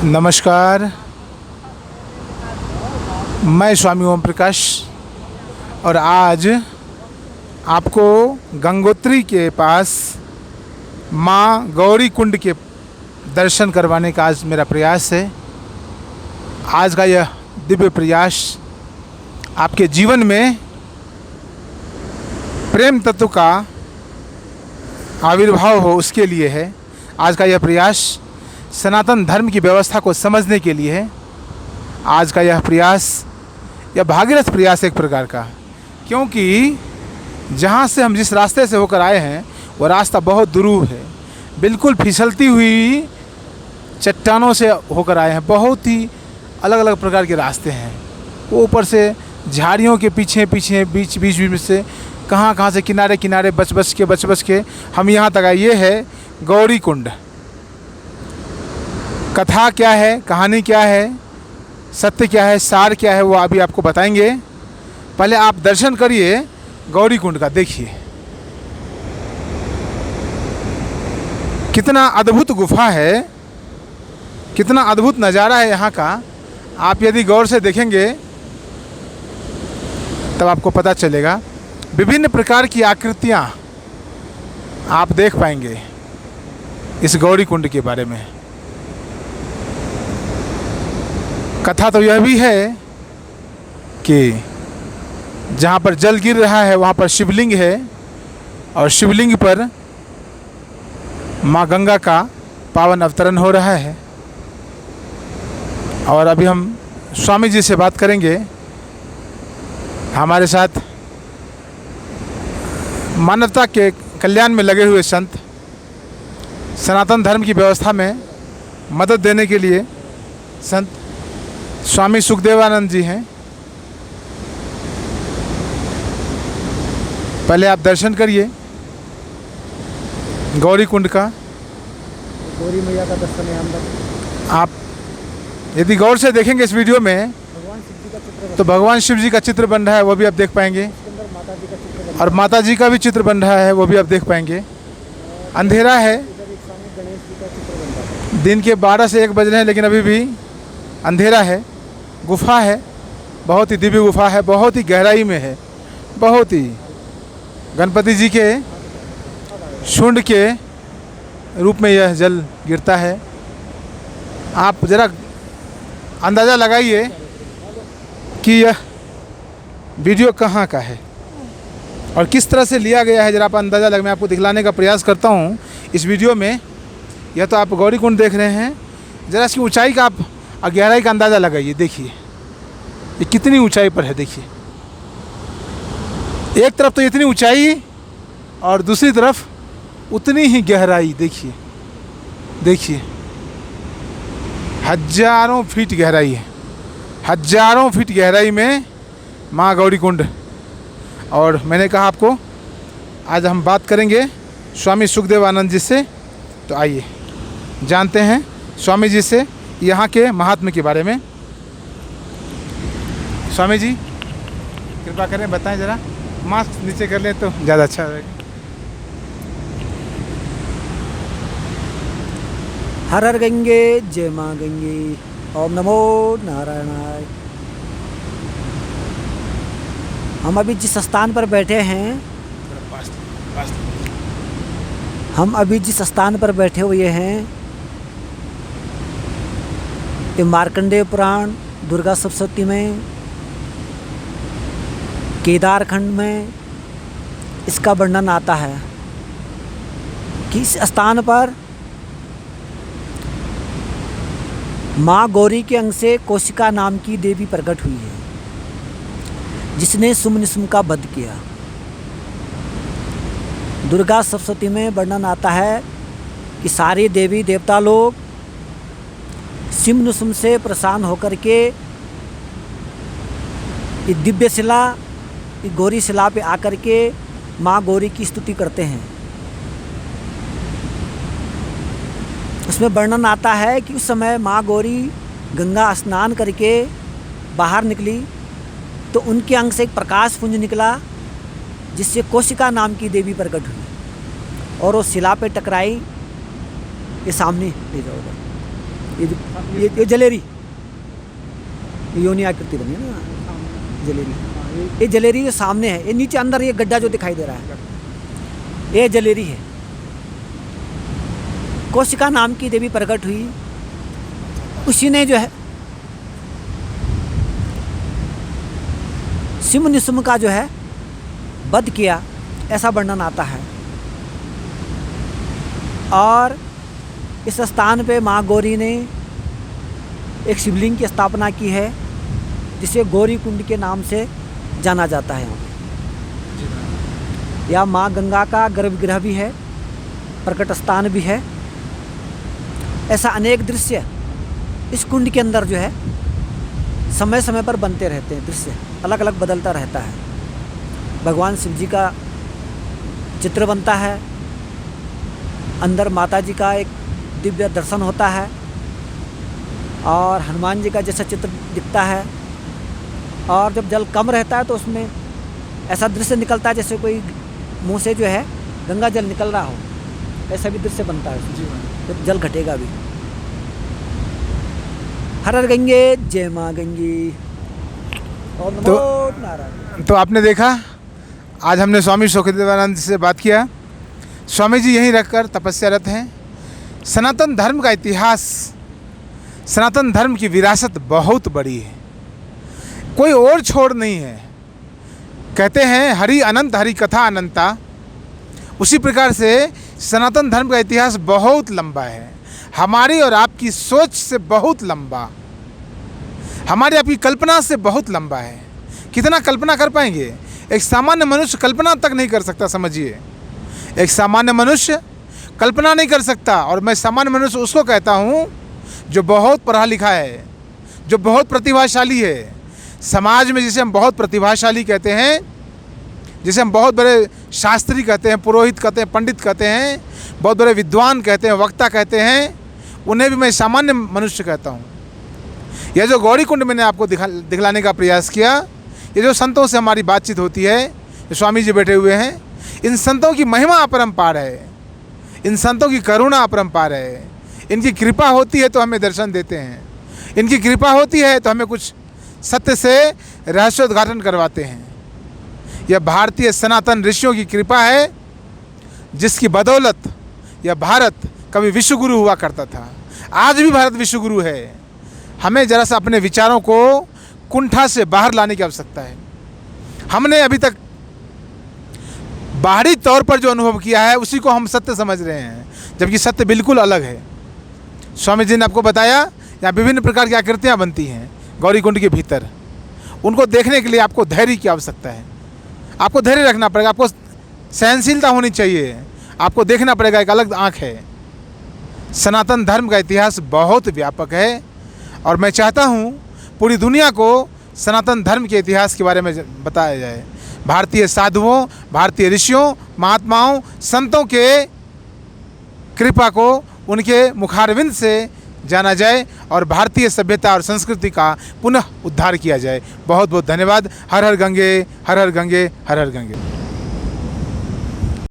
नमस्कार, मैं स्वामी ओम प्रकाश और आज आपको गंगोत्री के पास माँ गौरी कुंड के दर्शन करवाने का आज मेरा प्रयास है। आज का यह दिव्य प्रयास आपके जीवन में प्रेम तत्व का आविर्भाव हो उसके लिए है। आज का यह प्रयास सनातन धर्म की व्यवस्था को समझने के लिए है। आज का यह प्रयास यह भागीरथ प्रयास एक प्रकार का, क्योंकि जहाँ से हम जिस रास्ते से होकर आए हैं वह रास्ता बहुत दुरूह है, बिल्कुल फिसलती हुई चट्टानों से होकर आए हैं। बहुत ही अलग अलग प्रकार के रास्ते हैं। वो ऊपर से झाड़ियों के पीछे पीछे बीच बीच में से कहाँ से किनारे किनारे बच बच के हम यहाँ तक आए। ये है गौरी कुंड। कथा क्या है, कहानी क्या है, सत्य क्या है, सार क्या है, वो अभी आपको बताएंगे। पहले आप दर्शन करिए गौरी कुंड का। देखिए कितना अद्भुत गुफा है, कितना अद्भुत नज़ारा है यहाँ का। आप यदि गौर से देखेंगे तब आपको पता चलेगा। विभिन्न प्रकार की आकृतियाँ आप देख पाएंगे इस गौरी कुंड के बारे में। कथा तो यह भी है कि जहाँ पर जल गिर रहा है वहाँ पर शिवलिंग है और शिवलिंग पर माँ गंगा का पावन अवतरण हो रहा है। और अभी हम स्वामी जी से बात करेंगे। हमारे साथ मानवता के कल्याण में लगे हुए संत, सनातन धर्म की व्यवस्था में मदद देने के लिए संत स्वामी सुखदेवानंद जी हैं। पहले आप दर्शन करिए गौरी कुंड का। गौरी मैया का दर्शन है अंदर। आप यदि गौर से देखेंगे इस वीडियो में भगवान शिव जी का चित्र तो भगवान शिव जी का चित्र बन रहा है, वो भी आप देख पाएंगे। उसके अंदर माता जी का चित्र और माता जी का भी चित्र बन रहा है, वो भी आप देख पाएंगे। अंधेरा है, इधर एक सामने गणेश जी का चित्र बन रहा है। दिन के 12 से 1 बज रहे हैं, लेकिन अभी भी अंधेरा है। गुफा है, बहुत ही दिव्य गुफा है, बहुत ही गहराई में है। बहुत ही गणपति जी के शुंड के रूप में यह जल गिरता है। आप ज़रा अंदाज़ा लगाइए कि यह वीडियो कहाँ का है और किस तरह से लिया गया है। ज़रा आप अंदाज़ा लगा, मैं आपको दिखलाने का प्रयास करता हूँ इस वीडियो में। यह तो आप गौरी कुंड देख रहे हैं, ज़रा इसकी ऊंचाई का आप और गहराई का अंदाज़ा लगाइए। देखिए ये कितनी ऊंचाई पर है। देखिए एक तरफ तो इतनी ऊंचाई और दूसरी तरफ उतनी ही गहराई। देखिए देखिए हजारों फीट गहराई है, हजारों फीट गहराई में माँ गौरी कुंड। और मैंने कहा आपको आज हम बात करेंगे स्वामी सुखदेवानंद जी से। तो आइए जानते हैं स्वामी जी से यहाँ के महात्म्य के बारे में। स्वामी जी कृपा करें, बताएं ज़रा। मास्क नीचे कर लें तो ज़्यादा अच्छा रहेगा। हर हर गंगे जय माँ गंगे, ओम नमो नारायणाय। हम अभी जिस स्थान पर बैठे हैं, हम अभी जिस स्थान पर बैठे हुए हैं, ये मार्कंडेय पुराण दुर्गा सप्तशती में, केदारखंड में इसका वर्णन आता है कि इस स्थान पर माँ गौरी के अंग से कौशिका नाम की देवी प्रकट हुई है, जिसने सुमनिसुम का वध किया। दुर्गा सप्तशती में वर्णन आता है कि सारे देवी देवता लोग सिमनुसुम से प्रसन्न होकर के ये दिव्य शिला, ये गौरी शिला पे आकर के माँ गौरी की स्तुति करते हैं। उसमें वर्णन आता है कि उस समय माँ गौरी गंगा स्नान करके बाहर निकली तो उनके अंग से एक प्रकाश पुंज निकला, जिससे कौशिका नाम की देवी प्रकट हुई और वो शिला पे टकराई। ये सामने ले जाओ उधर। ये जलेरी, ये योनि आकृति बनी है ना जलेरी। ये जलेरी जो सामने है, ये नीचे अंदर ये गड्ढा जो दिखाई दे रहा है, ये जलेरी है। कौशिका नाम की देवी प्रकट हुई, उसी ने जो है सिम निसुम का जो है वध किया, ऐसा वर्णन आता है। और इस स्थान पे माँ गौरी ने एक शिवलिंग की स्थापना की है, जिसे गौरी कुंड के नाम से जाना जाता है। यहाँ पे या माँ गंगा का गर्भगृह भी है, प्रकट स्थान भी है। ऐसा अनेक दृश्य इस कुंड के अंदर जो है समय समय पर बनते रहते हैं, दृश्य अलग अलग बदलता रहता है। भगवान शिव जी का चित्र बनता है, अंदर माता जी का एक दिव्य दर्शन होता है, और हनुमान जी का जैसा चित्र दिखता है। और जब जल कम रहता है तो उसमें ऐसा दृश्य निकलता है जैसे कोई मुंह से जो है गंगा जल निकल रहा हो, ऐसा भी दृश्य बनता है उसमें, जब जल घटेगा भी। हर हर गंगे, जय माँ गंगी, और नमो नारायण। तो आपने देखा, आज हमने स्वामी सुखदेवानंद से बात किया। स्वामी जी यहीं रखकर तपस्यारत हैं। सनातन धर्म का इतिहास, सनातन धर्म की विरासत बहुत बड़ी है, कोई और छोड़ नहीं है। कहते हैं हरि अनंत, हरि कथा अनंता। उसी प्रकार से सनातन धर्म का इतिहास बहुत लंबा है, हमारी और आपकी सोच से बहुत लंबा, हमारी आपकी कल्पना से बहुत लंबा है। कितना कल्पना कर पाएंगे? एक सामान्य मनुष्य कल्पना तक नहीं कर सकता। समझिए, एक सामान्य मनुष्य कल्पना नहीं कर सकता। और मैं सामान्य मनुष्य उसको कहता हूँ जो बहुत पढ़ा लिखा है, जो बहुत प्रतिभाशाली है। समाज में जिसे हम बहुत प्रतिभाशाली कहते हैं, जिसे हम बहुत बड़े शास्त्री कहते हैं, पुरोहित कहते हैं, पंडित कहते हैं, बहुत बड़े विद्वान कहते हैं, वक्ता कहते हैं, उन्हें भी मैं सामान्य मनुष्य कहता हूँ। यह जो गौरी कुंड मैंने आपको दिखलाने का प्रयास किया, ये जो संतों से हमारी बातचीत होती है, जो स्वामी जी बैठे हुए हैं, इन संतों की महिमा अपरंपार है, इन संतों की करुणा अपरंपार है। इनकी कृपा होती है तो हमें दर्शन देते हैं, इनकी कृपा होती है तो हमें कुछ सत्य से रहस्योद्घाटन करवाते हैं। यह भारतीय सनातन ऋषियों की कृपा है, जिसकी बदौलत यह भारत कभी विश्वगुरु हुआ करता था। आज भी भारत विश्वगुरु है। हमें जरा सा अपने विचारों को कुंठा से बाहर लाने की आवश्यकता है। हमने अभी तक बाहरी तौर पर जो अनुभव किया है उसी को हम सत्य समझ रहे हैं, जबकि सत्य बिल्कुल अलग है। स्वामी जी ने आपको बताया यहाँ विभिन्न प्रकार की आकृतियाँ बनती हैं गौरी कुंड के भीतर। उनको देखने के लिए आपको धैर्य की आवश्यकता है, आपको धैर्य रखना पड़ेगा, आपको सहनशीलता होनी चाहिए, आपको देखना पड़ेगा। एक अलग आँख है। सनातन धर्म का इतिहास बहुत व्यापक है, और मैं चाहता हूँ पूरी दुनिया को सनातन धर्म के इतिहास के बारे में बताया जाए। भारतीय साधुओं, भारतीय ऋषियों, महात्माओं, संतों के कृपा को उनके मुखारविंद से जाना जाए, और भारतीय सभ्यता और संस्कृति का पुनः उद्धार किया जाए। बहुत बहुत धन्यवाद। हर हर गंगे, हर हर गंगे, हर हर गंगे।